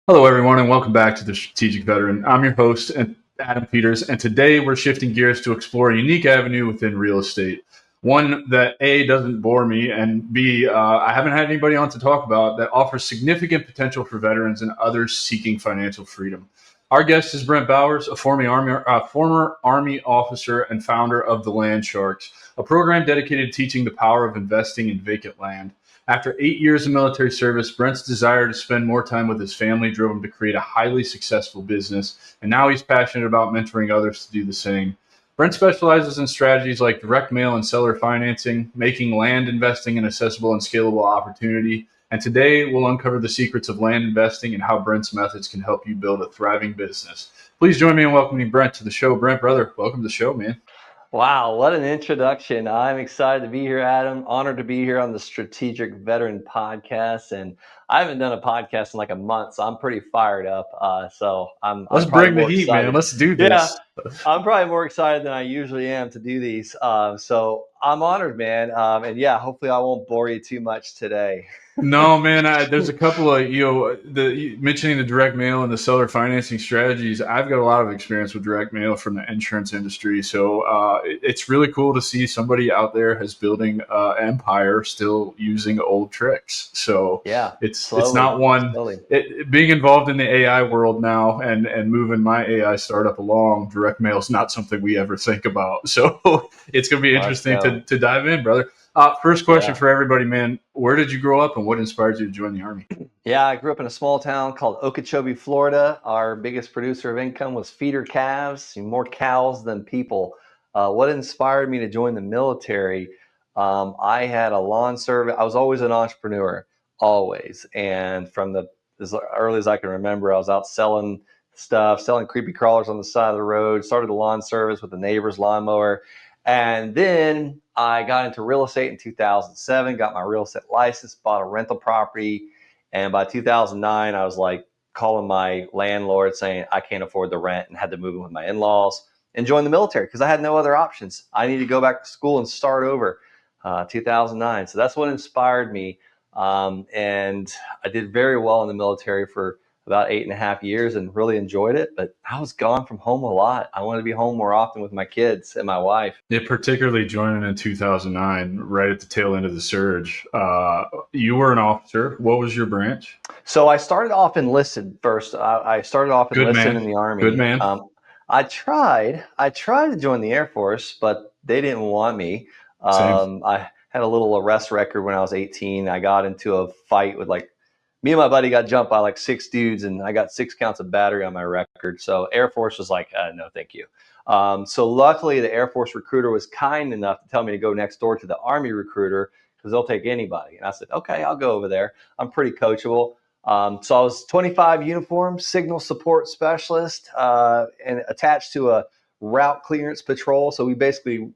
Hello, everyone, and welcome back to the Strategic Veteran. I'm your host, Adam Peters, and today we're shifting gears to explore a unique avenue within real estate. One that A, doesn't bore me, and B, I haven't had anybody on to talk about that offers significant potential for veterans and others seeking financial freedom. Our guest is Brent Bowers, a former Army officer and founder of the Landsharks, a program dedicated to teaching the power of investing in vacant land. After 8 years of military service, Brent's desire to spend more time with his family drove him to create a highly successful business, and now he's passionate about mentoring others to do the same. Brent specializes in strategies like direct mail and seller financing, making land investing an accessible and scalable opportunity. And today we'll uncover the secrets of land investing and how Brent's methods can help you build a thriving business. Please join me in welcoming Brent to the show. Brent, brother, welcome to the show, man. Wow, what an introduction. I'm excited to be here, Adam. Honored to be here on the Strategic Veteran Podcast. And I haven't done a podcast in like a month, so I'm pretty fired up. I'm Let's probably bring the more heat, man. excited. Let's do Yeah, this. I'm probably more excited than I usually am to do these. So I'm honored, man. And yeah, hopefully I won't bore you too much today. No, man. There's a couple of mentioning the direct mail and the seller financing strategies. I've got a lot of experience with direct mail from the insurance industry, so it's really cool to see somebody out there has building empire still using old tricks. So Yeah, it's not one. slowly. Being involved in the AI world now and moving my AI startup along, direct mail is not something we ever think about. So it's going to be Let's interesting go. to dive in, brother. First question Yeah. for everybody, man. Where did you grow up and what inspired you to join the Army? Yeah, I grew up in a small town called Okeechobee, Florida. Our biggest producer of income was feeder calves, more cows than people. What inspired me to join the military? I had a lawn service. I was always an entrepreneur, always. And as early as I can remember, I was out selling stuff, selling creepy crawlers on the side of the road, started a lawn service with the neighbor's lawnmower. And then I got into real estate in 2007, got my real estate license, bought a rental property, and by 2009, I was like calling my landlord saying I can't afford the rent and had to move in with my in-laws and join the military because I had no other options. I needed to go back to school and start over. 2009. So that's what inspired me. And I did very well in the military for about 8.5 years and really enjoyed it. But I was gone from home a lot. I wanted to be home more often with my kids and my wife. Yeah, particularly joining in 2009, right at the tail end of the surge. You were an officer. What was your branch? So I started off enlisted first. I started off Good enlisted man. in the Good Army. man. I tried to join the Air Force, but they didn't want me. Same. I had a little arrest record when I was 18. I got into a fight with me and my buddy got jumped by like 6 dudes, and I got 6 counts of battery on my record. So Air Force was like, no, thank you. So luckily, the Air Force recruiter was kind enough to tell me to go next door to the Army recruiter because they'll take anybody. And I said, okay, I'll go over there. I'm pretty coachable. So I was 25 uniform, signal support specialist, and attached to a route clearance patrol. So we basically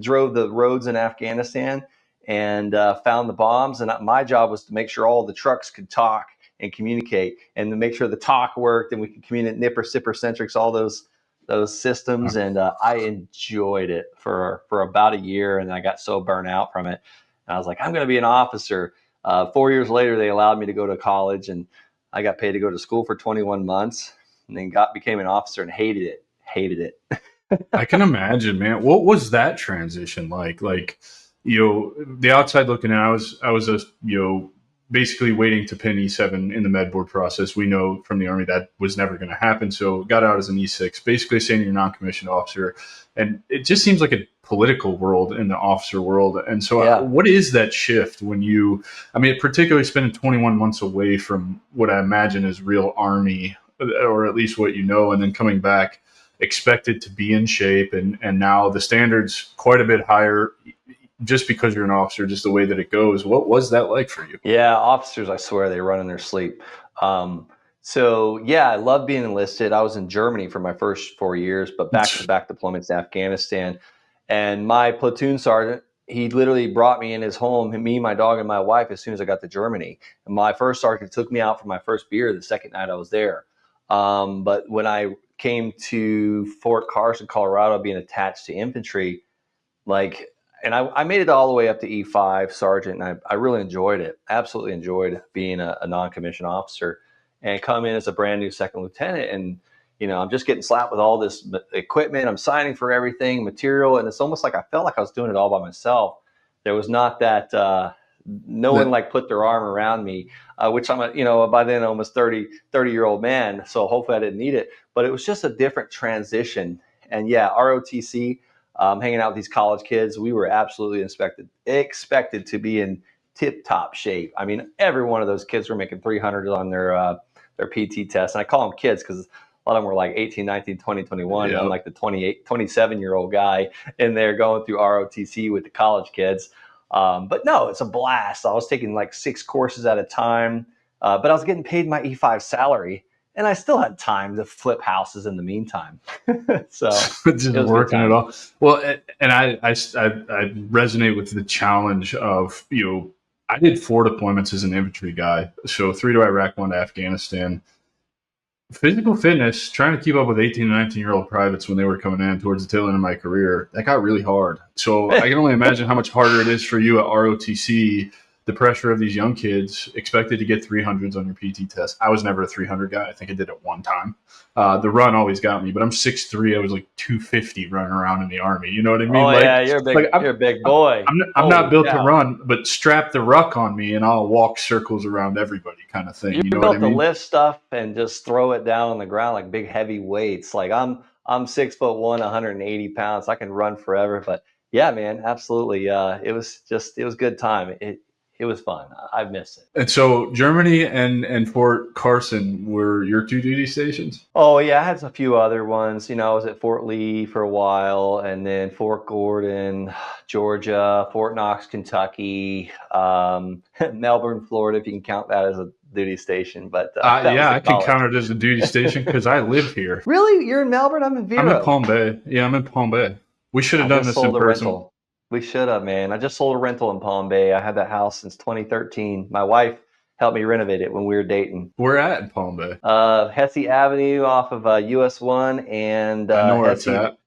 drove the roads in Afghanistan and found the bombs. And my job was to make sure all the trucks could talk and communicate, and to make sure the talk worked and we could communicate nipper, sipper, centrics, all those systems. And I enjoyed it for about a year, and I got so burnt out from it. And I was like, I'm going to be an officer. 4 years later, they allowed me to go to college, and I got paid to go to school for 21 months, and then became an officer and hated it. Hated it. I can imagine, man. What was that transition like? Like, the outside looking in, I was basically waiting to pin E7 in the med board process. We know from the Army that was never going to happen. So got out as an E6, basically saying you're non-commissioned officer. And it just seems like a political world in the officer world. And so Yeah. what is that shift when particularly spending 21 months away from what I imagine is real Army, or at least what and then coming back expected to be in shape, and now the standards quite a bit higher just because you're an officer, just the way that it goes. What was that like for you? Yeah, officers, I swear, they run in their sleep. So yeah, I love being enlisted. I was in Germany for my first 4 years, but back-to-back deployments to Afghanistan. And my platoon sergeant, he literally brought me in his home, me, my dog, and my wife, as soon as I got to Germany. And my first sergeant took me out for my first beer the second night I was there. But when I came to Fort Carson, Colorado, being attached to infantry, and I made it all the way up to E5 sergeant, and I really enjoyed it. Absolutely enjoyed being a non-commissioned officer. and come in as a brand new second lieutenant. And, I'm just getting slapped with all this equipment. I'm signing for everything, material. And it's almost like I felt like I was doing it all by myself. There was not that, no one like put their arm around me, which I'm by then almost 30-year-old man. So hopefully I didn't need it, but it was just a different transition. And yeah, ROTC, hanging out with these college kids, we were absolutely expected to be in tip-top shape. I mean, every one of those kids were making 300 on their PT test. And I call them kids because a lot of them were like 18, 19, 20, 21. Yep. I'm like the 28, 27-year-old guy in there going through ROTC with the college kids. But no, it's a blast. I was taking like 6 courses at a time, but I was getting paid my E5 salary, and I still had time to flip houses in the meantime. So just working it all. Well, and I resonate with the challenge of, I did 4 deployments as an infantry guy. So 3 to Iraq, 1 to Afghanistan. Physical fitness, trying to keep up with 18 and 19-year-old privates when they were coming in towards the tail end of my career, that got really hard. So I can only imagine how much harder it is for you at ROTC, the pressure of these young kids expected to get 300s on your PT test. I was never a 300 guy. I think I did it 1 time. The run always got me, but I'm 6'3". I was like 250 running around in the Army. You know what I mean? Oh, yeah, you're a big boy. I'm not built to run, but strap the ruck on me and I'll walk circles around everybody kind of thing. You know what I mean? To lift stuff and just throw it down on the ground like big heavy weights. Like I'm 6'1", 180 pounds. I can run forever. But yeah, man, absolutely. It was good time. It was fun. I missed it. And so Germany and Fort Carson were your 2 duty stations? Oh, yeah. I had a few other ones. I was at Fort Lee for a while, and then Fort Gordon, Georgia, Fort Knox, Kentucky, Melbourne, Florida, if you can count that as a duty station. But yeah, I can count it as a duty station because I live here. Really? You're in Melbourne? I'm in Vero. I'm in Palm Bay. Yeah, I'm in Palm Bay. We should have done this in person. Rental. We should have, man. I just sold a rental in Palm Bay. I had that house since 2013. My wife helped me renovate it when we were dating. Where at in Palm Bay? Hesse Avenue off of US 1 and I know where it's at.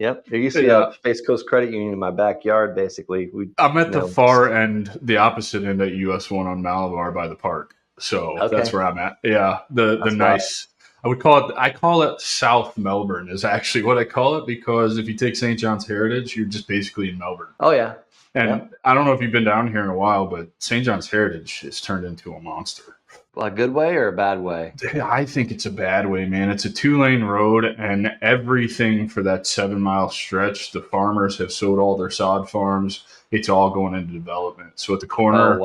Yep. There used to be a Space Coast Credit Union in my backyard, basically. I'm at the far end, the opposite end at US 1 on Malabar by the park. So that's where I'm at. Yeah, the nice... I call it South Melbourne is actually what I call it, because if you take St. John's Heritage, you're just basically in Melbourne. Oh, yeah. And I don't know if you've been down here in a while, but St. John's Heritage has turned into a monster. A good way or a bad way? I think it's a bad way, man. It's a 2-lane road, and everything for that 7-mile stretch, the farmers have sold all their sod farms. It's all going into development. So at the corner,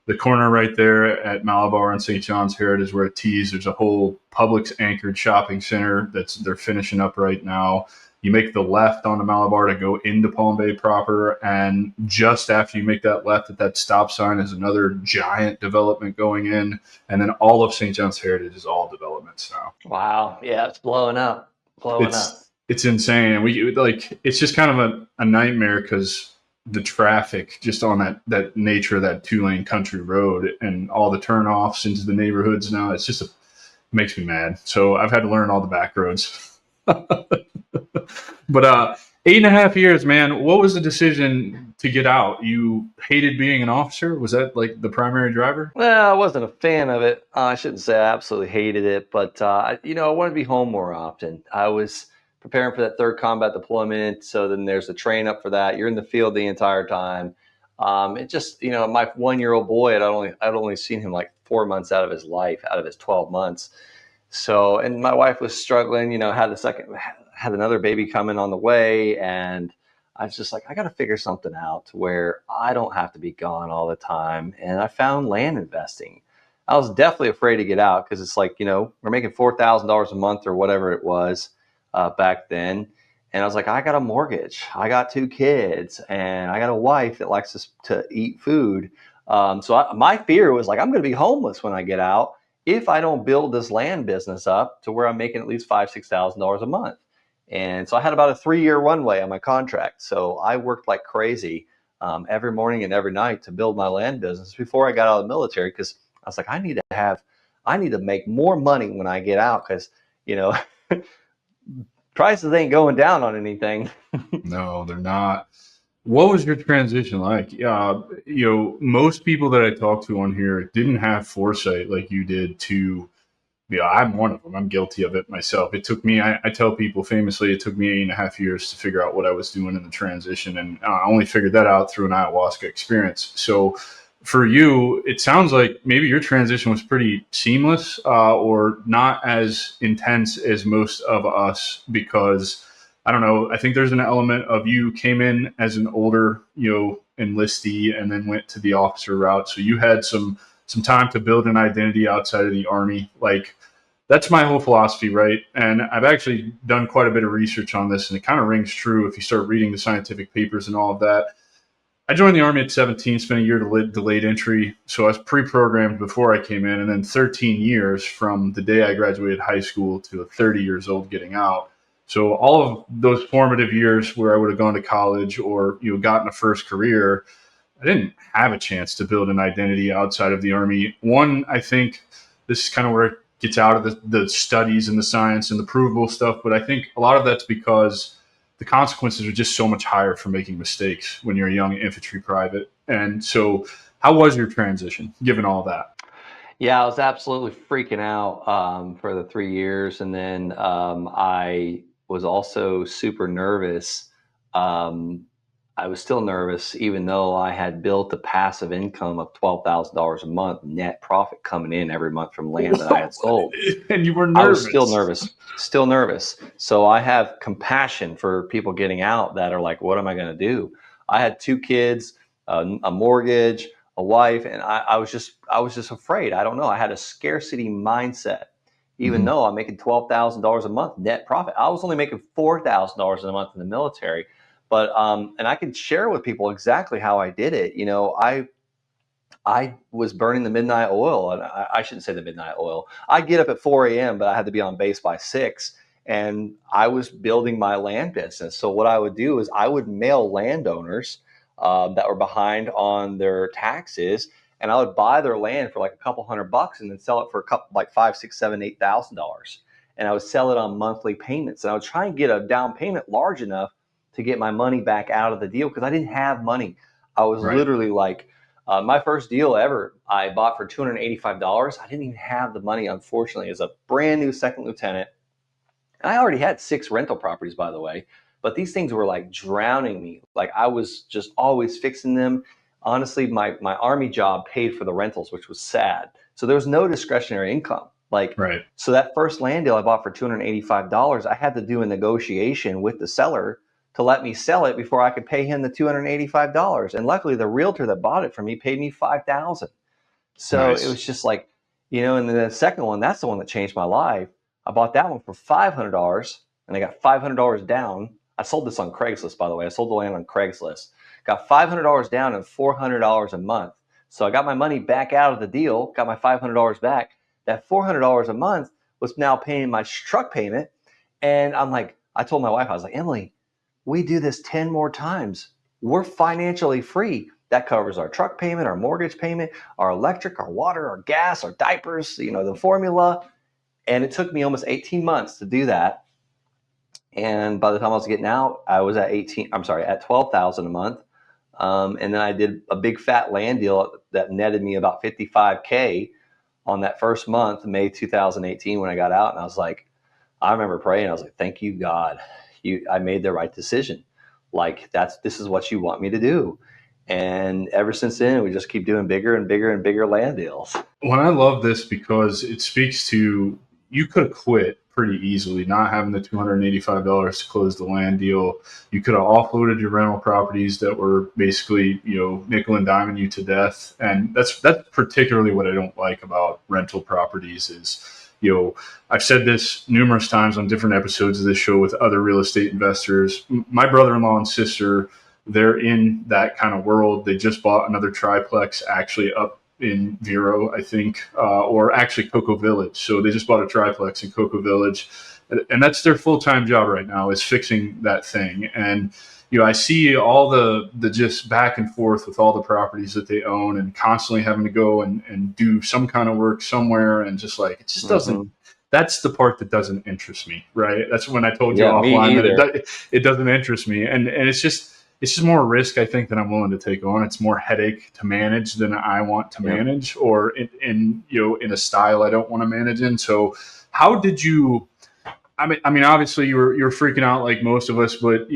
the corner right there at Malabar and St. John's Heritage where it tees, there's a whole Publix anchored shopping center they're finishing up right now. You make the left onto Malabar to go into Palm Bay proper, and just after you make that left at that stop sign is another giant development going in, and then all of St. John's Heritage is all developments now. Wow, yeah, it's blowing up. It's insane, and it's just kind of a nightmare because the traffic just on that nature of that 2-lane country road and all the turnoffs into the neighborhoods now, it's just makes me mad. So I've had to learn all the back roads. But 8.5 years, man, what was the decision to get out? You hated being an officer? Was that like the primary driver? Well, I wasn't a fan of it. I shouldn't say I absolutely hated it, but I wanted to be home more often. I was preparing for that 3rd combat deployment. So then there's the train up for that. You're in the field the entire time. It just, my 1-year-old boy, I'd only seen him like 4 months out of his life, out of his 12 months. So, and my wife was struggling, had another baby coming on the way. And I was just like, I got to figure something out to where I don't have to be gone all the time. And I found land investing. I was definitely afraid to get out because it's like, we're making $4,000 a month or whatever it was back then. And I was like, I got a mortgage, I got 2 kids, and I got a wife that likes to eat food. So my fear was like, I'm going to be homeless when I get out if I don't build this land business up to where I'm making at least $5,000, $6,000 a month. And so I had about a 3-year runway on my contract. So I worked like crazy every morning and every night to build my land business before I got out of the military, because I was like, I need to make more money when I get out, because, prices ain't going down on anything. No, they're not. What was your transition like? Most people that I talked to on here didn't have foresight like you did to Yeah, I'm one of them. I'm guilty of it myself. It took me, I tell people famously, it took me 8.5 years to figure out what I was doing in the transition. And I only figured that out through an ayahuasca experience. So for you, it sounds like maybe your transition was pretty seamless or not as intense as most of us because I don't know. I think there's an element of you came in as an older, enlistee and then went to the officer route. So you had some time to build an identity outside of the army. Like that's my whole philosophy, right? And I've actually done quite a bit of research on this, and it kind of rings true if you start reading the scientific papers and all of that. I joined the Army at 17, spent a year delayed entry. So I was pre programmed before I came in, and then 13 years from the day I graduated high school to 30 years old getting out. So all of those formative years where I would have gone to college or gotten a first career, I didn't have a chance to build an identity outside of the Army. One, I think this is kind of where it gets out of the studies and the science and the provable stuff, but I think a lot of that's because the consequences are just so much higher for making mistakes when you're a young infantry private. And so, how was your transition given all that? Yeah, I was absolutely freaking out for the 3 years. And then I was also super nervous. I was still nervous, even though I had built a passive income of $12,000 a month net profit coming in every month from land that I had sold. And you were I was nervous. still nervous. So I have compassion for people getting out that are like, what am I going to do? I had 2 kids, a mortgage, a wife, and I was just afraid. I don't know. I had a scarcity mindset, even Mhm. though I'm making $12,000 a month net profit. I was only making $4,000 a month in the military, but and I can share with people exactly how I did it. I was burning the midnight oil, and I shouldn't say the midnight oil. I'd get up at 4 a.m., but I had to be on base by 6, and I was building my land business. So what I would do is I would mail landowners that were behind on their taxes, and I would buy their land for like a couple $100 and then sell it for a couple like $5, $6, $7, $8,000. And I would sell it on monthly payments, and I would try and get a down payment large enough to get my money back out of the deal because I didn't have money. I was Right. literally like my first deal ever, I bought for $285. I didn't even have the money, unfortunately, as a brand new second lieutenant. And I already had 6 rental properties, by the way. But these things were like drowning me. Like I was just always fixing them. Honestly, my Army job paid for the rentals, which was sad. So there was no discretionary income. Like, Right. so that first land deal I bought for $285, I had to do a negotiation with the seller to let me sell it before I could pay him the $285. And luckily, the realtor that bought it for me paid me $5,000. So it Nice. was just like, and then the second one, that's the one that changed my life. I bought that one for $500 and I got $500 down. I sold this on Craigslist, by the way. I sold the land on Craigslist. Got $500 down and $400 a month. So I got my money back out of the deal, got my $500 back. That $400 a month was now paying my truck payment. And I'm like, I told my wife, I was like, Emily, we do this 10 more times. We're financially free. That covers our truck payment, our mortgage payment, our electric, our water, our gas, our diapers, the formula. And it took me almost 18 months to do that. And by the time I was getting out, I was at 12,000 a month. And then I did a big fat land deal that netted me about 55K on that first month, May 2018, when I got out. And I was like, I remember praying. I was like, thank you, God. I made the right decision. Like this is what you want me to do. And ever since then, we just keep doing bigger and bigger and bigger land deals. Well, I love this because it speaks to you could have quit pretty easily, not having the $285 to close the land deal. You could have offloaded your rental properties that were basically, nickel and diming you to death. And that's particularly what I don't like about rental properties is, I've said this numerous times on different episodes of this show with other real estate investors. My brother-in-law and sister, they're in that kind of world. They just bought another triplex actually up in Vero, I think, or actually Cocoa Village. So they just bought a triplex in Cocoa Village, and that's their full-time job right now is fixing that thing. And I see all the just back and forth with all the properties that they own, and constantly having to go and do some kind of work somewhere, and just like it just doesn't. Mm-hmm. That's the part that doesn't interest me, right? That's when I told you Yeah, me offline that either. it doesn't interest me, and it's just it's just more risk, I think, than I'm willing to take on. It's more headache to manage than I want to manage, or in a style I don't want to manage in. So how did you, I mean, obviously you're freaking out like most of us, but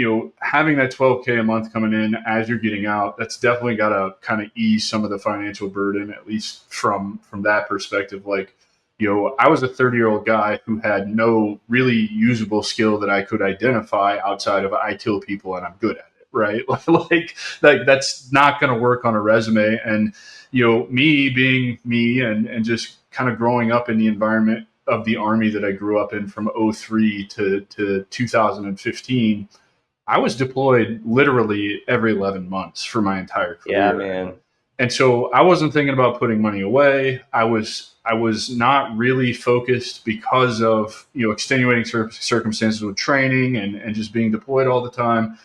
having that 12K a month coming in as you're getting out, that's definitely got to kind of ease some of the financial burden, at least from that perspective. Like, I was a 30-year-old guy who had no really usable skill that I could identify outside of I kill people and I'm good at it, right? like that's not going to work on a resume. And me being me and just kind of growing up in the environment of the Army that I grew up in from '03 to 2015, I was deployed literally every 11 months for my entire career. Yeah, man. And so I wasn't thinking about putting money away. I was not really focused because of extenuating circumstances with training and just being deployed all the time.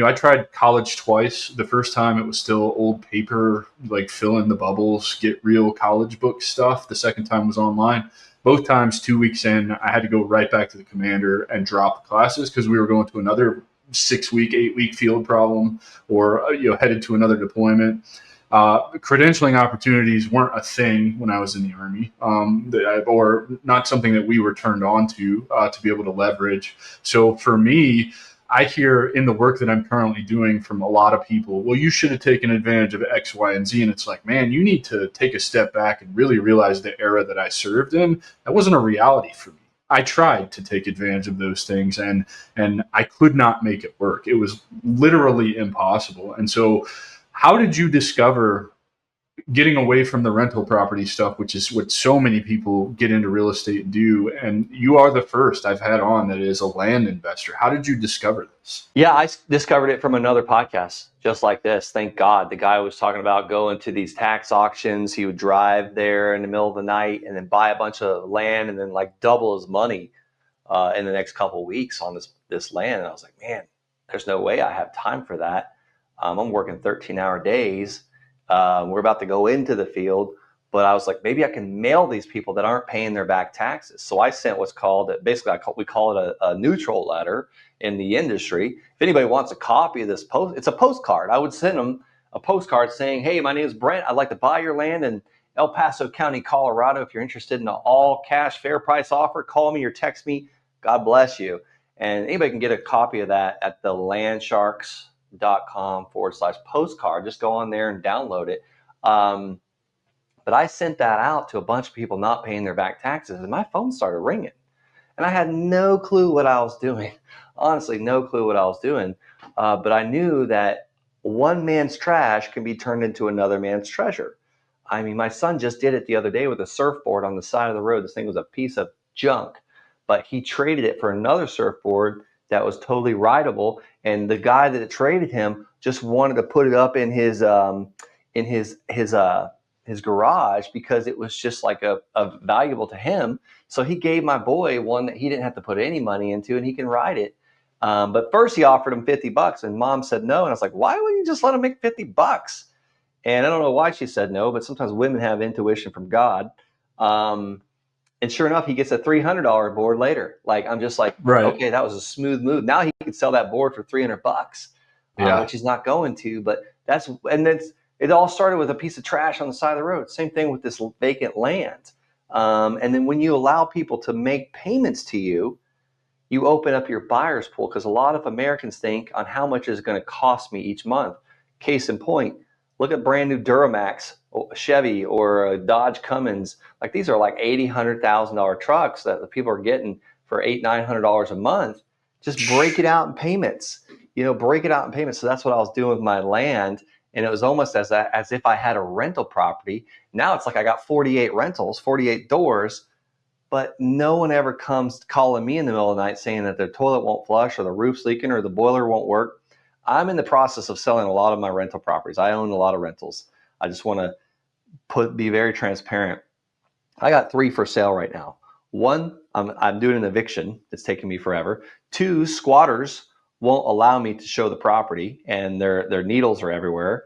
I tried college twice. The first time it was still old paper, like fill in the bubbles, get real college book stuff. The second time was online. Both times, 2 weeks in, I had to go right back to the commander and drop the classes because we were going to another 6-week, 8-week field problem, or headed to another deployment. Credentialing opportunities weren't a thing when I was in the Army, or not something that we were turned on to be able to leverage. So for me, I hear in the work that I'm currently doing from a lot of people, well, you should have taken advantage of X, Y, and Z. And it's like, man, you need to take a step back and really realize the era that I served in, that wasn't a reality for me. I tried to take advantage of those things and I could not make it work. It was literally impossible. And so how did you discover getting away from the rental property stuff, which is what so many people get into real estate and do? And you are the first I've had on that is a land investor. How did you discover this? Yeah, I discovered it from another podcast just like this. Thank God. The guy was talking about going to these tax auctions. He would drive there in the middle of the night and then buy a bunch of land and then like double his money in the next couple of weeks on this land. And I was like, man, there's no way I have time for that. I'm working 13-hour days. We're about to go into the field, but I was like, maybe I can mail these people that aren't paying their back taxes. So I sent what's called, we call it a neutral letter in the industry. If anybody wants a copy of this it's a postcard. I would send them a postcard saying, hey, my name is Brent. I'd like to buy your land in El Paso County, Colorado. If you're interested in an all cash fair price offer, call me or text me. God bless you. And anybody can get a copy of that at the Landsharks.com/postcard. Just go on there and download it. But I sent that out to a bunch of people not paying their back taxes, and my phone started ringing. And I had no clue what I was doing. Honestly, no clue what I was doing. But I knew that one man's trash can be turned into another man's treasure. I mean, my son just did it the other day with a surfboard on the side of the road. This thing was a piece of junk, but he traded it for another surfboard that was totally rideable. And the guy that traded him just wanted to put it up in his garage because it was just like a valuable to him. So he gave my boy one that he didn't have to put any money into, and he can ride it. But first he offered him $50, and mom said no. And I was like, why wouldn't you just let him make $50? And I don't know why she said no, but sometimes women have intuition from God. And sure enough, he gets a $300 board later. Like, I'm just like, right. Okay, that was a smooth move. Now he could sell that board for $300, which he's not going to. But it all started with a piece of trash on the side of the road. Same thing with this vacant land. And then when you allow people to make payments to you, you open up your buyer's pool, because a lot of Americans think on how much is going to cost me each month. Case in point, look at brand new Duramax, Chevy, or Dodge Cummins. Like, these are like $80,000, $100,000 trucks that the people are getting for $800, $900 a month. Just break it out in payments. Break it out in payments. So that's what I was doing with my land. And it was almost as if I had a rental property. Now it's like I got 48 rentals, 48 doors, but no one ever comes calling me in the middle of the night saying that their toilet won't flush or the roof's leaking or the boiler won't work. I'm in the process of selling a lot of my rental properties. I own a lot of rentals. I just want to be very transparent. I got 3 for sale right now. 1, I'm doing an eviction. It's taking me forever. 2, squatters won't allow me to show the property, and their needles are everywhere.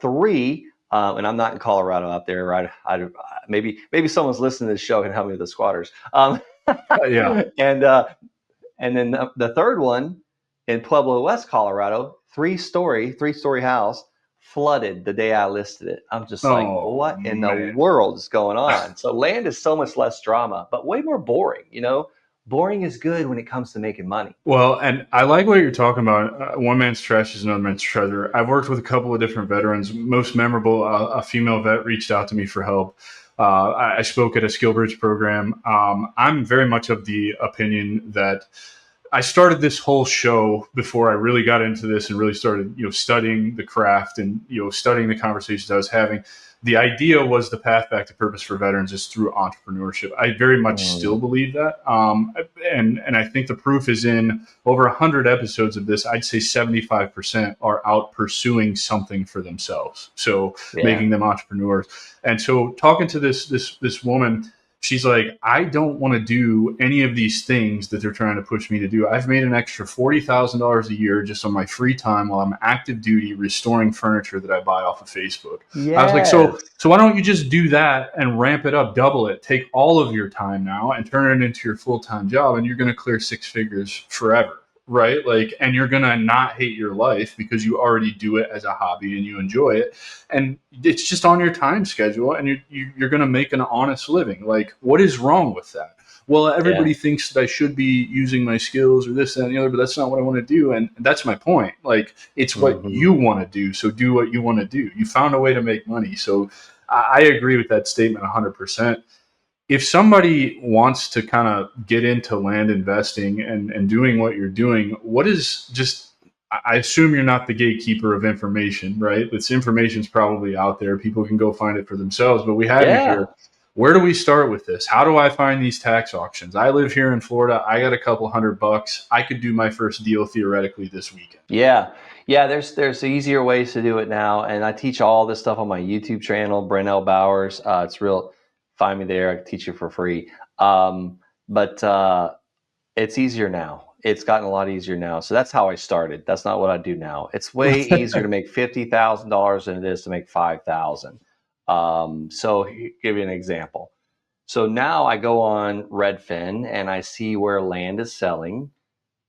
3, and I'm not in Colorado out there, right? Maybe someone's listening to this show can help me with the squatters. Yeah. And then the third one in Pueblo, West Colorado, three-story house flooded the day I listed it. I'm just like, Oh what in the man. world is going on? So land is so much less drama, but way more boring. Boring is good when it comes to making money. Well, and I like what you're talking about. One man's trash is another man's treasure. I've worked with a couple of different veterans. Most memorable, a female vet reached out to me for help. I spoke at a SkillBridge program. I'm very much of the opinion that I started this whole show before I really got into this and really started, studying the craft and, studying the conversations I was having. The idea was the path back to purpose for veterans is through entrepreneurship. I very much still believe that. And I think the proof is in over 100 episodes of this. I'd say 75% are out pursuing something for themselves. So making them entrepreneurs. And so talking to this woman, she's like, I don't want to do any of these things that they're trying to push me to do. I've made an extra $40,000 a year just on my free time while I'm active duty restoring furniture that I buy off of Facebook. I was like, so why don't you just do that and ramp it up, double it, take all of your time now and turn it into your full-time job, and you're going to clear six figures forever. Right? Like, and you're going to not hate your life because you already do it as a hobby and you enjoy it. And it's just on your time schedule and you're going to make an honest living. Like, what is wrong with that? Well, everybody thinks that I should be using my skills or this, that, and the other, but that's not what I want to do. And that's my point. Like, it's what you want to do. So do what you want to do. You found a way to make money. So I agree with that statement 100%. If somebody wants to kind of get into land investing and doing what you're doing, what is just, I assume you're not the gatekeeper of information, right? This information is probably out there. People can go find it for themselves, but we have you here. Where do we start with this? How do I find these tax auctions? I live here in Florida. I got a couple $100. I could do my first deal theoretically this weekend. Yeah. There's easier ways to do it now. And I teach all this stuff on my YouTube channel, Brent Bowers. It's real. Find me there. I can teach you for free. But it's easier now. It's gotten a lot easier now. So that's how I started. That's not what I do now. It's way easier to make $50,000 than it is to make $5,000. So give you an example. So now I go on Redfin and I see where land is selling.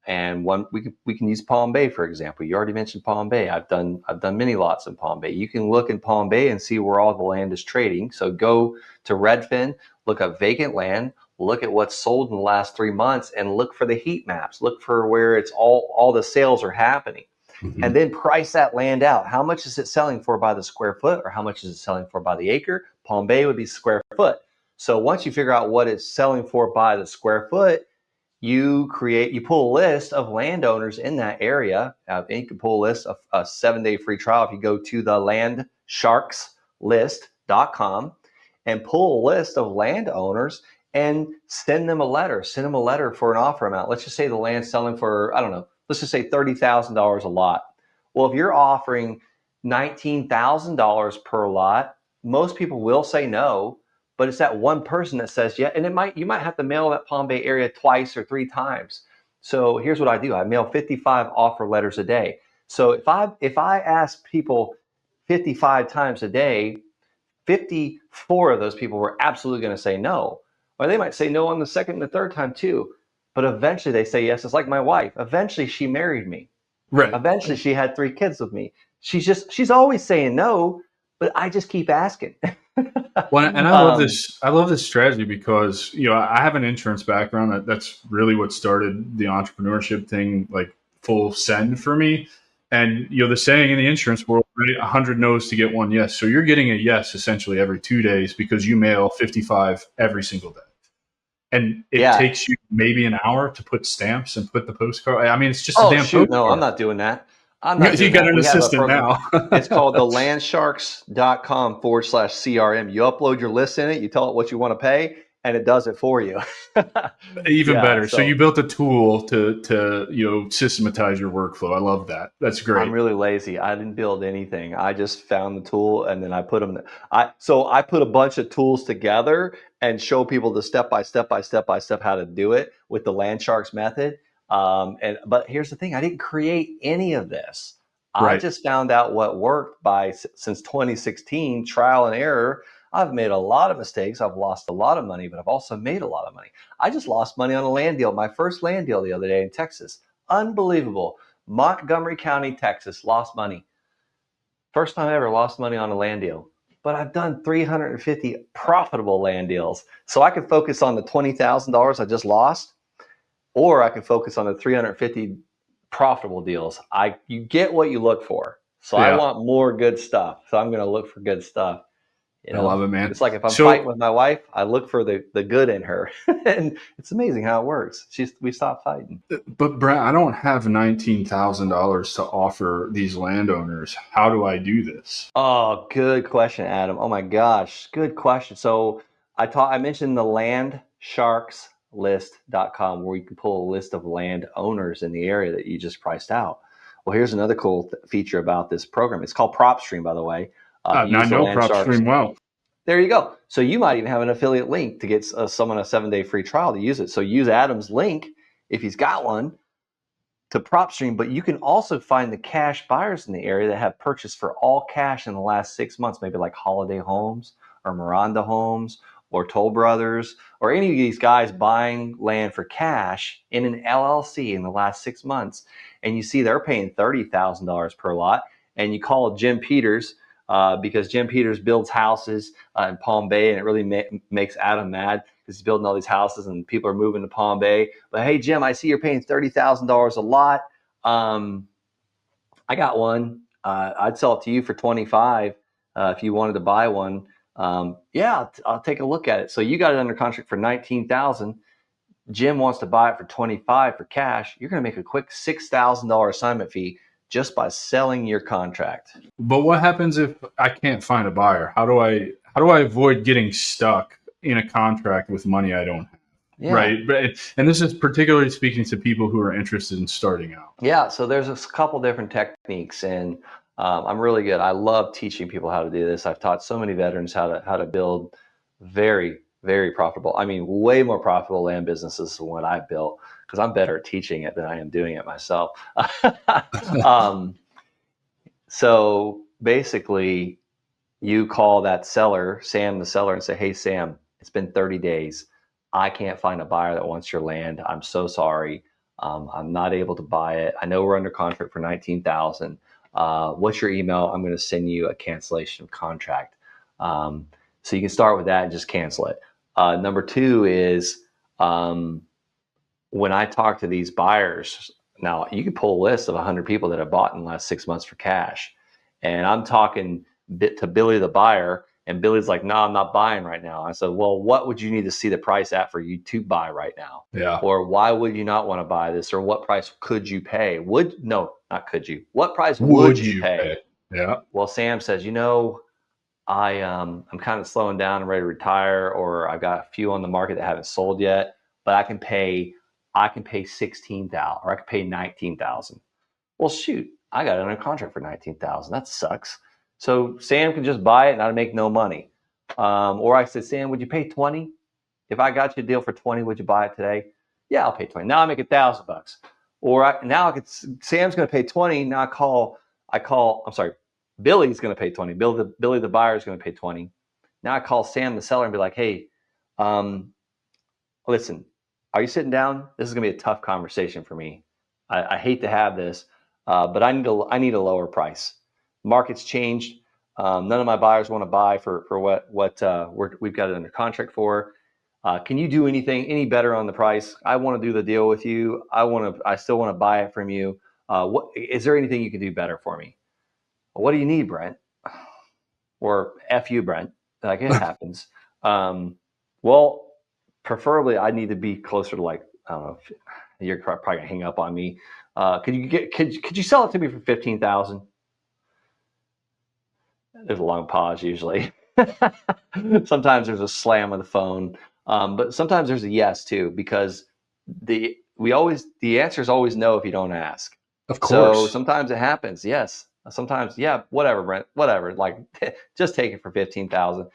And we can use Palm Bay, for example. You already mentioned Palm Bay. I've done many lots in Palm Bay. You can look in Palm Bay and see where all the land is trading. So go to Redfin, look up vacant land, look at what's sold in the last 3 months, and look for the heat maps. Look for where it's all the sales are happening. And then price that land out. How much is it selling for by the square foot, or how much is it selling for by the acre? Palm Bay would be square foot. So once you figure out what it's selling for by the square foot, you pull a list of landowners in that area. And you can pull a list of a 7-day free trial if you go to the landsharkslist.com and pull a list of landowners and send them a letter. Send them a letter for an offer amount. Let's just say the land's selling for, I don't know, let's just say $30,000 a lot. Well, if you're offering $19,000 per lot, most people will say no. But it's that one person that says yeah, and you might have to mail that Palm Bay area twice or 3 times. So here's what I do: I mail 55 offer letters a day. So if I ask people 55 times a day, 54 of those people were absolutely going to say no, or they might say no on the second and the third time too. But eventually they say yes. It's like my wife. Eventually she married me. Right. Eventually she had 3 kids with me. She's always saying no, but I just keep asking. Well, and I love this. I love this strategy because I have an insurance background. That's really what started the entrepreneurship thing, like full send for me. And the saying in the insurance world, right, 100 no's to get 1 yes. So you're getting a yes essentially every 2 days because you mail 55 every single day, and it takes you maybe an hour to put stamps and put the postcard. I mean, it's just a damn postcard. No, I'm not doing that. You got an assistant now. It's called the landsharks.com/CRM. You upload your list in it, you tell it what you want to pay, and it does it for you. Even better. So you built a tool to systematize your workflow. I love that. That's great. I'm really lazy. I didn't build anything. I just found the tool and then I put them. I put a bunch of tools together and show people the step by step how to do it with the Landsharks method. But here's the thing: I didn't create any of this. I just found out what worked since 2016, trial and error. I've made a lot of mistakes. I've lost a lot of money, but I've also made a lot of money. I just lost money on a land deal, my first land deal the other day in Texas. Unbelievable. Montgomery County, Texas, lost money. First time I ever lost money on a land deal. But I've done 350 profitable land deals. So I can focus on the $20,000 I just lost, or I can focus on the 350 profitable deals. You get what you look for. So I want more good stuff. So I'm going to look for good stuff. You know, I love it, man. It's like if I'm fighting with my wife, I look for the good in her. And it's amazing how it works. We stop fighting. But Brent, I don't have $19,000 to offer these landowners. How do I do this? Oh, good question, Adam. Oh my gosh, good question. So I mentioned the Landsharkslist.com, where you can pull a list of land owners in the area that you just priced out. Well, here's another cool feature about this program. It's called PropStream, by the way. I know PropStream well. There you go. So you might even have an affiliate link to get someone a 7-day free trial to use it. So use Adam's link if he's got one to PropStream, but you can also find the cash buyers in the area that have purchased for all cash in the last 6 months, maybe like Holiday Homes or Miranda Homes or Toll Brothers or any of these guys buying land for cash in an LLC in the last 6 months. And you see they're paying $30,000 per lot. And you call Jim Peters, because Jim Peters builds houses in Palm Bay, and it really makes Adam mad because he's building all these houses and people are moving to Palm Bay. But hey, Jim, I see you're paying $30,000 a lot. I got one. I'd sell it to you for 25 if you wanted to buy one. Yeah, I'll take a look at it. So you got it under contract for $19,000. Jim wants to buy it for 25 for cash. You're going to make a quick $6,000 assignment fee just by selling your contract. But what happens if I can't find a buyer? How do I avoid getting stuck in a contract with money I don't have? Yeah. Right. And this is particularly speaking to people who are interested in starting out. Yeah. So there's a couple different techniques, and I'm really good. I love teaching people how to do this. I've taught so many veterans how to build very, very profitable. I mean, way more profitable land businesses than what I've built, because I'm better at teaching it than I am doing it myself. So basically, you call that seller, Sam, the seller, and say, hey, Sam, it's been 30 days. I can't find a buyer that wants your land. I'm so sorry. I'm not able to buy it. I know we're under contract for $19,000. What's your email? I'm going to send you a cancellation of contract. So you can start with that and just cancel it. Number two is when I talk to these buyers, now you can pull a list of 100 people that have bought in the last 6 months for cash. And I'm talking to Billy, the buyer, and Billy's like, no, I'm not buying right now. I said, well, what would you need to see the price at for you to buy right now? Yeah. Or why would you not want to buy this? Or what price could you pay? Not could you. What price would you pay? Yeah. Well, Sam says, I'm kind of slowing down and ready to retire, or I've got a few on the market that haven't sold yet, but I can pay $16,000 or I can pay $19,000. Well, shoot, I got it under contract for $19,000. That sucks. So Sam can just buy it and I'd make no money. Or I said, Sam, would you pay 20? If I got you a deal for 20, would you buy it today? Yeah, I'll pay 20. Now I make $1,000. Or Sam's going to pay 20. Now Billy's going to pay 20. Billy the buyer is going to pay 20. Now I call Sam the seller and be like, hey, listen, are you sitting down? This is going to be a tough conversation for me. I hate to have this, but I need a lower price. Market's changed. None of my buyers want to buy for what we've got it under contract for. Can you do any better on the price? I want to do the deal with you. I still want to buy it from you. Is there anything you can do better for me? What do you need, Brent? Or F you, Brent. Like, it happens. Well, preferably I need to be closer to, like, I don't know, you're probably gonna hang up on me. Could you sell it to me for $15,000? There's a long pause usually. Sometimes there's a slam of the phone, but sometimes there's a yes too, because the answer is always no if you don't ask. Of course. So sometimes it happens. Yes. Sometimes, yeah, whatever, Brent, whatever. Like, just take it for $15,000.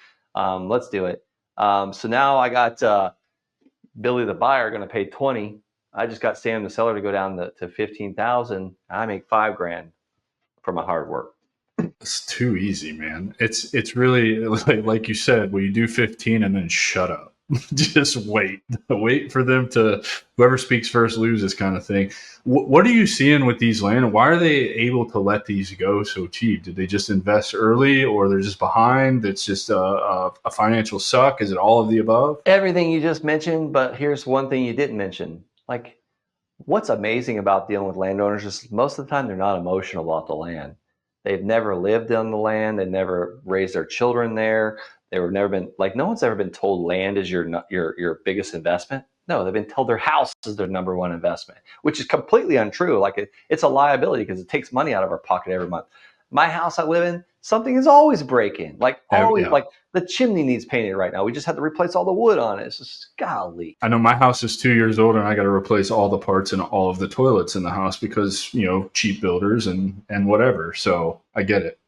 Let's do it. So now I got Billy the buyer going to pay 20. I just got Sam the seller to go down to 15,000. I make $5,000 for my hard work. It's too easy, man. It's really like you said, well, you do 15 and then shut up. Just wait for them to, whoever speaks first loses kind of thing. What are you seeing with these land? Why are they able to let these go so cheap? Did they just invest early, or they're just behind? It's just a financial suck. Is it all of the above? Everything you just mentioned, but here's one thing you didn't mention. Like, what's amazing about dealing with landowners is most of the time they're not emotional about the land. They've never lived on the land. They've never raised their children there. They've never been like, no one's ever been told land is your biggest investment. No, they've been told their house is their number one investment, which is completely untrue. Like it's a liability because it takes money out of our pocket every month. My house I live in, something is always breaking. Like always, Yeah. like the chimney needs painted right now. We just had to replace all the wood on it. It's just golly. I know my house is 2 years old, and I got to replace all the parts and all of the toilets in the house because cheap builders and whatever. So I get it.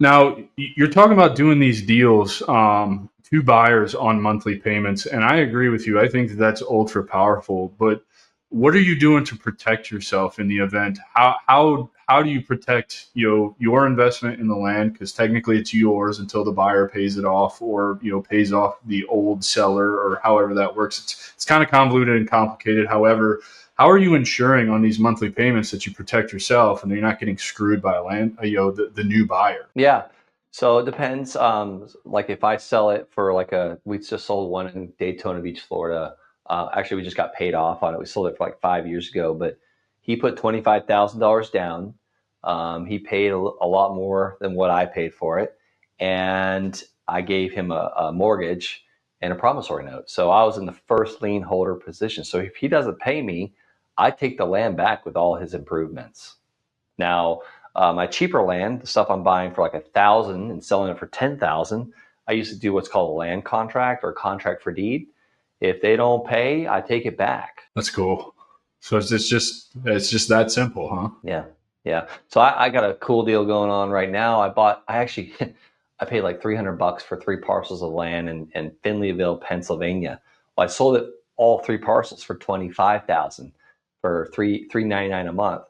Now you're talking about doing these deals to buyers on monthly payments, and I agree with you. I think that's ultra powerful. But what are you doing to protect yourself in the event? How do you protect your investment in the land, because technically it's yours until the buyer pays it off, or pays off the old seller, or however that works. It's kind of convoluted and complicated. However, how are you ensuring on these monthly payments that you protect yourself and you're not getting screwed by the new buyer? Yeah. So it depends. Like if I sell it for we just sold one in Daytona Beach, Florida. Actually, we just got paid off on it. We sold it for like 5 years ago, but he put $25,000 down. He paid a lot more than what I paid for it. And I gave him a mortgage and a promissory note. So I was in the first lien holder position. So if he doesn't pay me, I take the land back with all his improvements. Now, my cheaper land, the stuff I'm buying for like $1,000 and selling it for $10,000, I used to do what's called a land contract or contract for deed. If they don't pay, I take it back. That's cool. So it's just that simple, huh? Yeah, yeah. So I got a cool deal going on right now. I paid like $300 for 3 parcels of land in Finleyville, Pennsylvania. Well, I sold it all 3 parcels for $25,000 for $399 a month.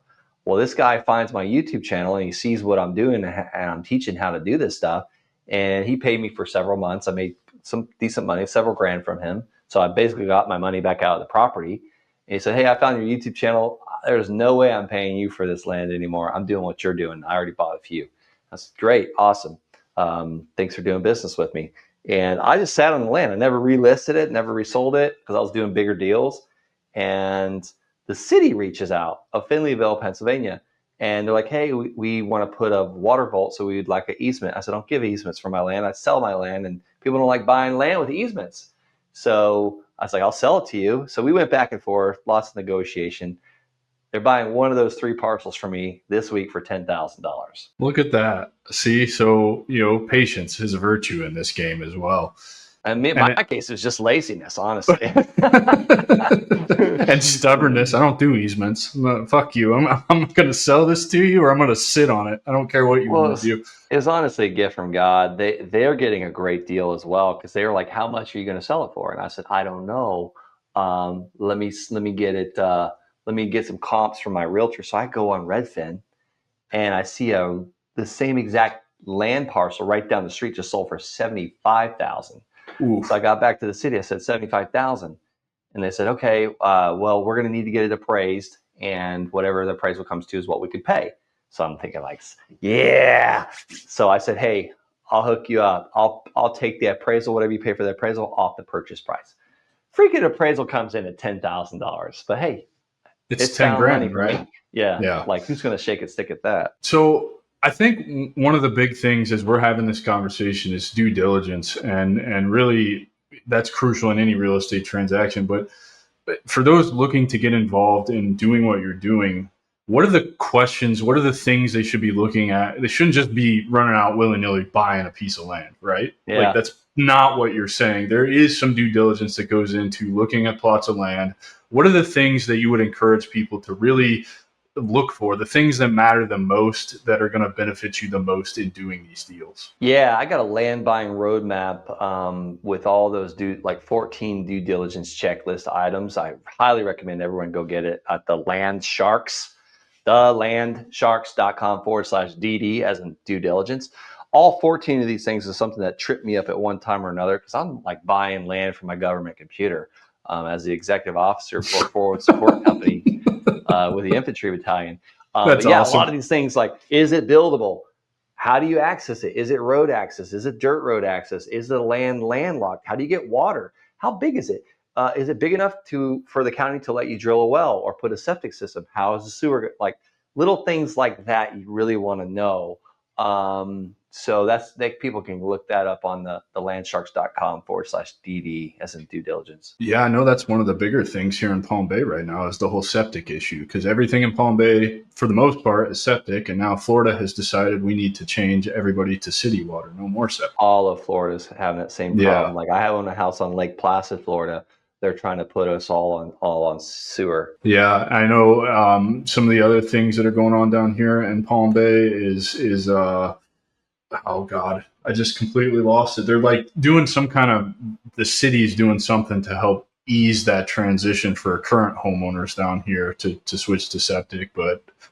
Well, this guy finds my YouTube channel and he sees what I'm doing and I'm teaching how to do this stuff. And he paid me for several months. I made some decent money, several grand from him. So I basically got my money back out of the property. And he said, "Hey, I found your YouTube channel. There's no way I'm paying you for this land anymore. I'm doing what you're doing. I already bought a few." I said, "Great, awesome. Thanks for doing business with me." And I just sat on the land. I never relisted it, never resold it because I was doing bigger deals. And the city reaches out of Finleyville, Pennsylvania, and they're like, "Hey, we want to put a water vault, so we'd like an easement." I said, "I don't give easements for my land. I sell my land, and people don't like buying land with easements." So I was like, "I'll sell it to you." So we went back and forth, lots of negotiation. They're buying one of those 3 parcels from me this week for $10,000. Look at that. See, so patience is a virtue in this game as well. And in my case, it was just laziness, honestly. And stubbornness. I don't do easements. Fuck you. I'm going to sell this to you, or I'm going to sit on it. I don't care what you want to do. It was honestly a gift from God. They're getting a great deal as well because they were like, "How much are you going to sell it for?" And I said, "I don't know. Let me get it. Let me get some comps from my realtor." So I go on Redfin, and I see the same exact land parcel right down the street just sold for $75,000. So I got back to the city. I said $75,000, and they said, "Okay, well, we're going to need to get it appraised, and whatever the appraisal comes to is what we could pay." So I'm thinking like, yeah. So I said, "Hey, I'll hook you up. I'll take the appraisal, whatever you pay for the appraisal, off the purchase price." Freaking appraisal comes in at $10,000, but hey, it's 10 grand, right? Yeah. Like who's going to shake a stick at that? So I think one of the big things as we're having this conversation is due diligence, and really that's crucial in any real estate transaction. But for those looking to get involved in doing what you're doing, what are the questions? What are the things they should be looking at? They shouldn't just be running out willy-nilly buying a piece of land, right? Yeah. Like that's not what you're saying. There is some due diligence that goes into looking at plots of land. What are the things that you would encourage people to really look for, the things that matter the most, that are going to benefit you the most in doing these deals? Yeah, I got a land buying roadmap with all those 14 due diligence checklist items. I highly recommend everyone go get it at the Landsharks, thelandsharks.com/DD as in due diligence. all 14 of these things is something that tripped me up at one time or another, because I'm like buying land for my government computer as the executive officer for a forward support company with the infantry battalion. That's but yeah, awesome. a lot of these things, like, is it buildable? How do you access it? Is it road access? Is it dirt road access? Is the land landlocked? How do you get water? How big is it? Is it big enough for the county to let you drill a well or put a septic system? How is the sewer? Like, little things like that you really want to know. So people can look that up on the landsharks.com/DD as in due diligence. Yeah, I know that's one of the bigger things here in Palm Bay right now is the whole septic issue, because everything in Palm Bay, for the most part, is septic. And now Florida has decided we need to change everybody to city water, no more septic. All of Florida's having that same problem. Yeah. Like, I own a house on Lake Placid, Florida. They're trying to put us all on sewer. Yeah, I know some of the other things that are going on down here in Palm Bay is oh God, I just completely lost it. They're like doing some kind of, the city's doing something to help ease that transition for current homeowners down here to switch to septic,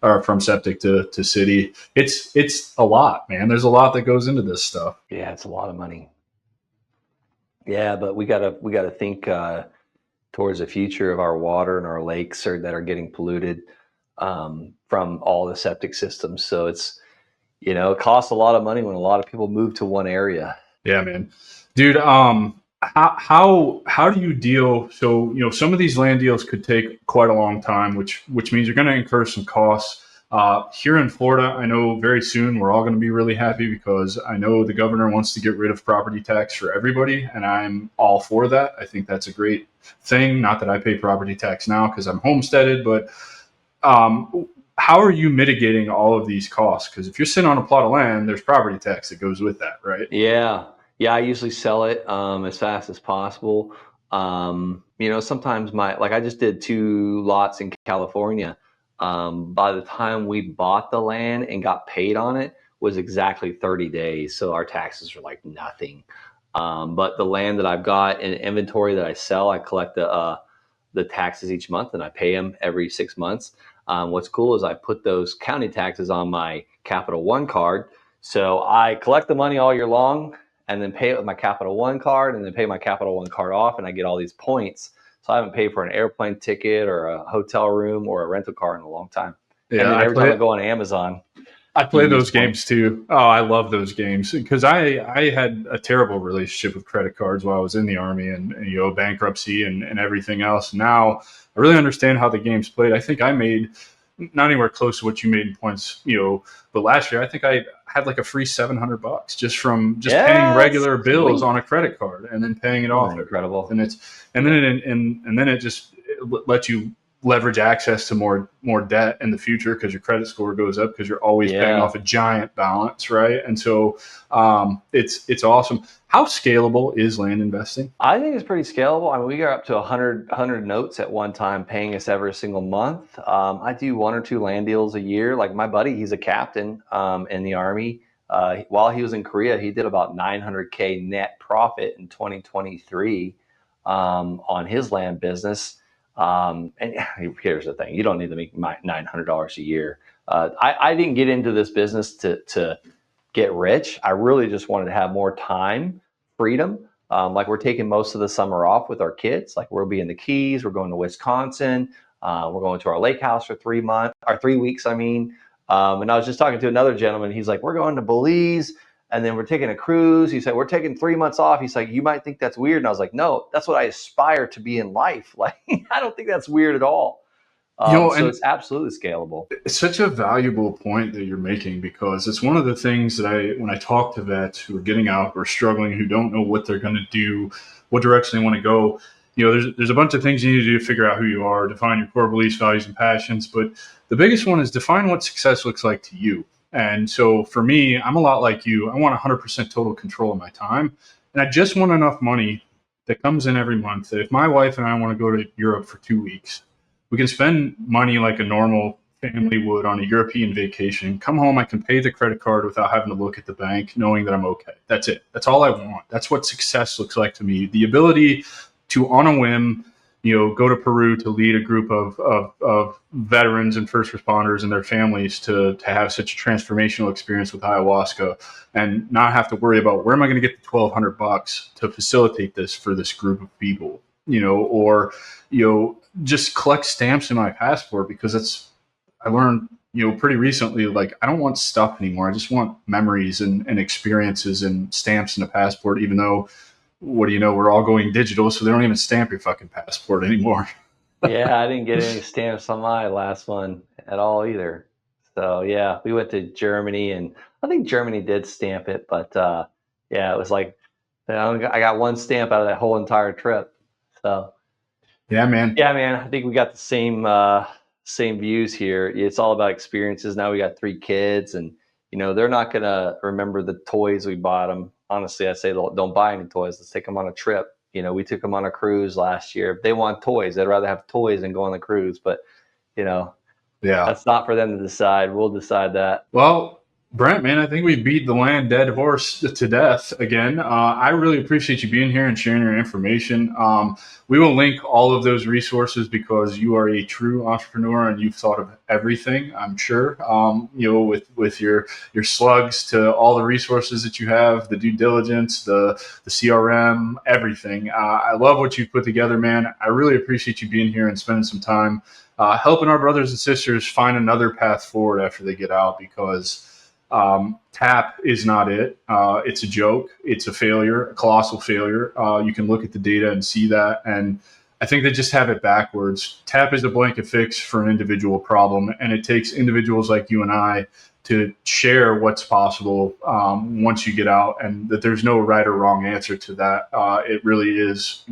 or from septic to city. It's a lot, man. There's a lot that goes into this stuff. Yeah, it's a lot of money. Yeah, but we gotta think towards the future of our water and our lakes that are getting polluted from all the septic systems. So it costs a lot of money when a lot of people move to one area. Yeah, man. Dude, how do you deal? So, some of these land deals could take quite a long time, which means you're going to incur some costs. Here in Florida, I know very soon we're all going to be really happy, because I know the governor wants to get rid of property tax for everybody, and I'm all for that. I think that's a great thing. Not that I pay property tax now because I'm homesteaded, but how are you mitigating all of these costs? Because if you're sitting on a plot of land, there's property tax that goes with that, right? Yeah. I usually sell it as fast as possible. Sometimes I just did 2 lots in California. By the time we bought the land and got paid on it was exactly 30 days. So our taxes were like nothing. But the land that I've got in inventory that I sell, I collect the taxes each month, and I pay them every 6 months. What's cool is I put those county taxes on my Capital One card. So I collect the money all year long and then pay it with my Capital One card, and then pay my Capital One card off, and I get all these points. So I haven't paid for an airplane ticket or a hotel room or a rental car in a long time. Yeah, and then every time I go on Amazon, I play those games too. Oh, I love those games, because I had a terrible relationship with credit cards while I was in the Army, and bankruptcy and everything else. Now I really understand how the game's played. I think I made not anywhere close to what you made in points, but last year I think I had like a free $700 just from paying regular bills on a credit card and then paying it off. Incredible. And then it just lets you leverage access to more debt in the future, because your credit score goes up because you're always paying off a giant balance, right? And so it's awesome. How scalable is land investing? I think it's pretty scalable. I mean, we got up to 100 notes at one time paying us every single month. I do 1 or 2 land deals a year. Like my buddy, he's a captain in the Army. While he was in Korea, he did about $900K net profit in 2023 on his land business. And here's the thing: you don't need to make $900 a year. I didn't get into this business to get rich. I really just wanted to have more time, freedom. Like, we're taking most of the summer off with our kids. Like, we'll be in the Keys. We're going to Wisconsin. We're going to our lake house for 3 weeks. I mean, and I was just talking to another gentleman. He's like, we're going to Belize, and then we're taking a cruise. He said, we're taking 3 months off. He's like, you might think that's weird. And I was like, no, that's what I aspire to be in life. Like, I don't think that's weird at all. So it's absolutely scalable. It's such a valuable point that you're making, because it's one of the things that when I talk to vets who are getting out or struggling, who don't know what they're going to do, what direction they want to go, there's a bunch of things you need to do to figure out who you are, define your core beliefs, values, and passions. But the biggest one is define what success looks like to you. And so for me, I'm a lot like you. I want 100% total control of my time. And I just want enough money that comes in every month that if my wife and I want to go to Europe for 2 weeks, we can spend money like a normal family would on a European vacation. Come home, I can pay the credit card without having to look at the bank, knowing that I'm okay. That's it. That's all I want. That's what success looks like to me. The ability to, on a whim, go to Peru to lead a group of veterans and first responders and their families to have such a transformational experience with ayahuasca, and not have to worry about where am I going to get the $1,200 to facilitate this for this group of people, or just collect stamps in my passport, because I learned pretty recently, like, I don't want stuff anymore. I just want memories and experiences and stamps in a passport, even though, what do you know, we're all going digital, so they don't even stamp your fucking passport anymore. Yeah, I didn't get any stamps on my last one at all either. So yeah, we went to Germany, and I think Germany did stamp it, but yeah, it was like I got one stamp out of that whole entire trip. So Yeah, man. yeah, man, I think we got the same views here. It's all about experiences. Now we got 3 kids, and they're not gonna remember the toys we bought them. Honestly, I say don't buy any toys. Let's take them on a trip. We took them on a cruise last year. If they want toys, they'd rather have toys than go on the cruise. But Yeah. that's not for them to decide. We'll decide that. Well, Brent, man, I think we beat the land dead horse to death again. I really appreciate you being here and sharing your information. We will link all of those resources, because you are a true entrepreneur and you've thought of everything, I'm sure. With your slugs to all the resources that you have, the due diligence, the CRM, everything. I love what you've put together, man. I really appreciate you being here and spending some time helping our brothers and sisters find another path forward after they get out, because TAP is not it. It's a joke. It's a failure, a colossal failure. You can look at the data and see that. And I think they just have it backwards. TAP is a blanket fix for an individual problem, and it takes individuals like you and I to share what's possible once you get out, and that there's no right or wrong answer to that. It really is,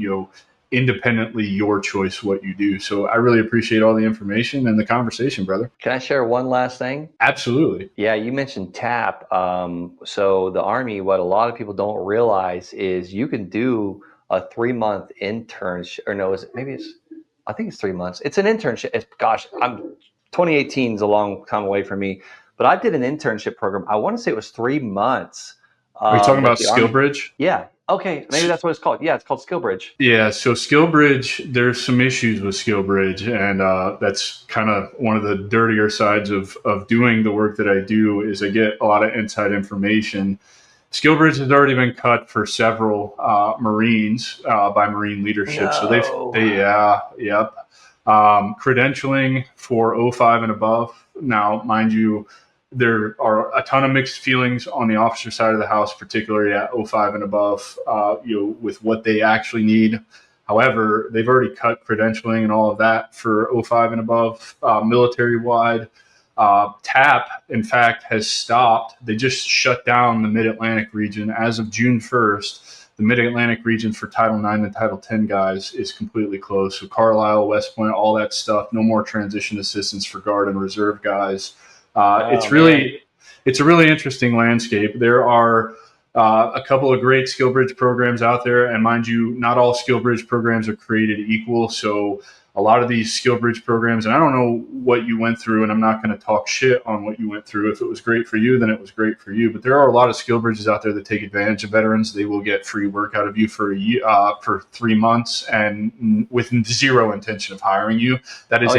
independently your choice what you do. So I really appreciate all the information and the conversation, brother. Can I share one last thing? Absolutely. Yeah, you mentioned TAP. So the Army, what a lot of people don't realize is you can do a 3-month internship, or no, I think it's 3 months. It's an internship. Gosh, 2018 is a long time away from me, but I did an internship program. I want to say it was 3 months. Are you talking about SkillBridge? Yeah. Okay, maybe that's what it's called. Yeah, it's called SkillBridge. Yeah, so SkillBridge, there's some issues with SkillBridge, and that's kind of one of the dirtier sides of doing the work that I do, is I get a lot of inside information. SkillBridge has already been cut for several Marines by Marine leadership. No. So yep. Credentialing for 05 and above. Now, mind you, there are a ton of mixed feelings on the officer side of the house, particularly at 05 and above, with what they actually need. However, they've already cut credentialing and all of that for 05 and above, military-wide. TAP, in fact, has stopped. They just shut down the Mid-Atlantic region. As of June 1st, the Mid-Atlantic region for Title IX and Title X guys is completely closed. So Carlisle, West Point, all that stuff, no more transition assistance for Guard and Reserve guys. It's a really interesting landscape. There are a couple of great SkillBridge programs out there, and mind you, not all SkillBridge programs are created equal. So a lot of these SkillBridge programs, and I don't know what you went through, and I'm not going to talk shit on what you went through. If it was great for you, then it was great for you. But there are a lot of SkillBridges out there that take advantage of veterans. They will get free work out of you for 3 months, and with zero intention of hiring you. That is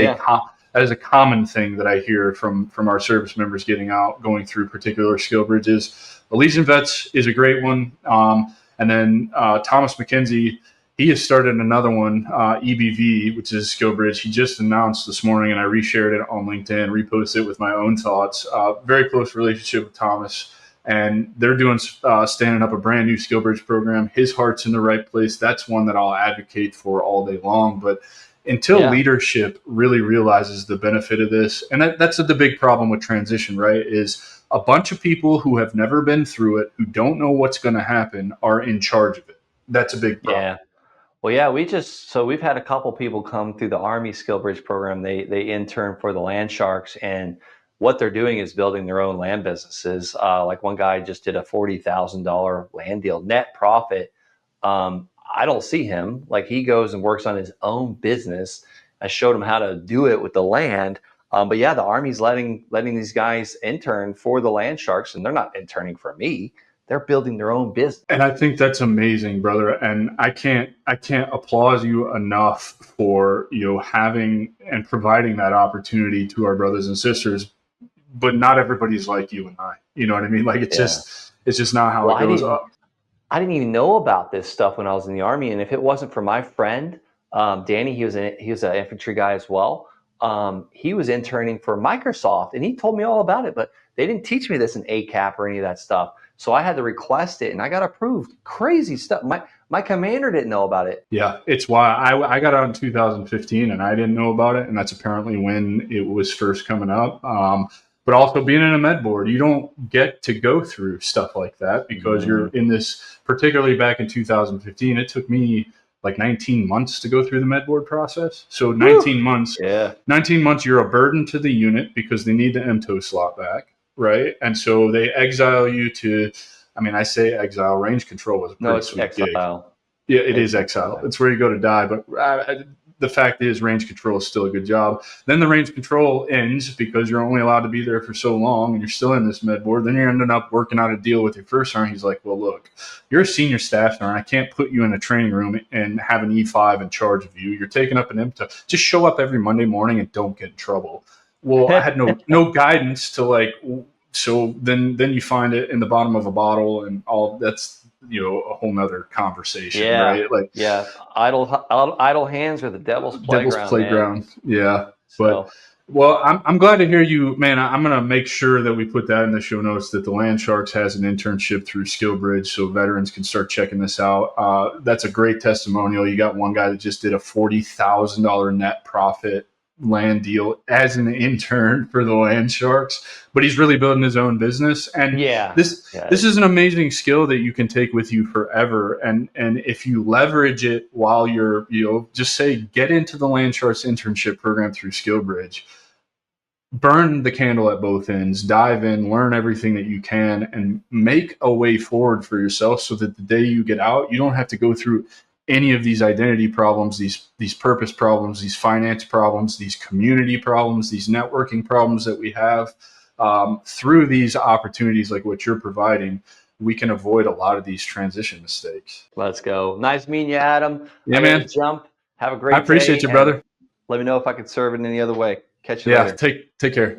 that is a common thing that I hear from our service members getting out, going through particular SkillBridges. Legion Vets is a great one. And then Thomas McKenzie, he has started another one, EBV, which is SkillBridge. He just announced this morning, and I reshared it on LinkedIn, reposted it with my own thoughts. Very close relationship with Thomas, and they're doing standing up a brand new SkillBridge program. His heart's in the right place. That's one that I'll advocate for all day long. But until leadership really realizes the benefit of this, and that's the big problem with transition, right, is a bunch of people who have never been through it, who don't know what's going to happen, are in charge of it. That's a big problem. Yeah. Well, yeah, we've had a couple people come through the Army SkillBridge program. They intern for the Landsharks, and what they're doing is building their own land businesses. Like one guy just did a $40,000 land deal, net profit. I don't see him. Like, he goes and works on his own business. I showed him how to do it with the land. But yeah, the Army's letting these guys intern for the Landsharks, and they're not interning for me. they're building their own business. And I think that's amazing, brother. And I can't applaud you enough for, having and providing that opportunity to our brothers and sisters. But not everybody's like you and I. You know what I mean? Like it's just not how it goes. I didn't even know about this stuff when I was in the Army. And if it wasn't for my friend, Danny, he was an infantry guy as well. He was interning for Microsoft, and he told me all about it, but they didn't teach me this in ACAP or any of that stuff. So I had to request it, and I got approved. Crazy stuff. My commander didn't know about it. Yeah, it's why I got out in 2015, and I didn't know about it, and that's apparently when it was first coming up. But also being in a med board, you don't get to go through stuff like that because you're in this, particularly back in 2015, it took me like 19 months to go through the med board process. So 19 months, 19 months, you're a burden to the unit because they need the MTO slot back, right? And so they exile you to, I say exile, range control was a pretty sweet exile. Gig. Yeah, it is exile. It's where you go to die, but the fact is range control is still a good job. Then the range control ends because you're only allowed to be there for so long and you're still in this med board. Then you're ending up working out a deal with your first sergeant. He's like, well, look, you're a senior staff sergeant. I can't put you in a training room and have an E5 in charge of you. You're taking up an MTO. Just show up every Monday morning and don't get in trouble. Well, I had no guidance to so then you find it in the bottom of a bottle and all that's, a whole nother conversation, right? Idle hands are the devil's playground. Yeah. But well, I'm glad to hear you, man. I'm going to make sure that we put that in the show notes that the Landsharks has an internship through SkillBridge so veterans can start checking this out. That's a great testimonial. You got one guy that just did a $40,000 net profit land deal as an intern for the Landsharks, but he's really building his own business. And this is an amazing skill that you can take with you forever. And if you leverage it while you're, just say, get into the Landsharks internship program through SkillBridge, burn the candle at both ends, dive in, learn everything that you can, and make a way forward for yourself so that the day you get out, you don't have to go through any of these identity problems, these purpose problems, these finance problems, these community problems, these networking problems that we have. Through these opportunities like what you're providing, we can avoid a lot of these transition mistakes. Let's go. Nice meeting you, Adam. Yeah, man. Jump. Have a great day. I appreciate you, brother. Let me know if I could serve in any other way. Catch you later. Yeah, take care.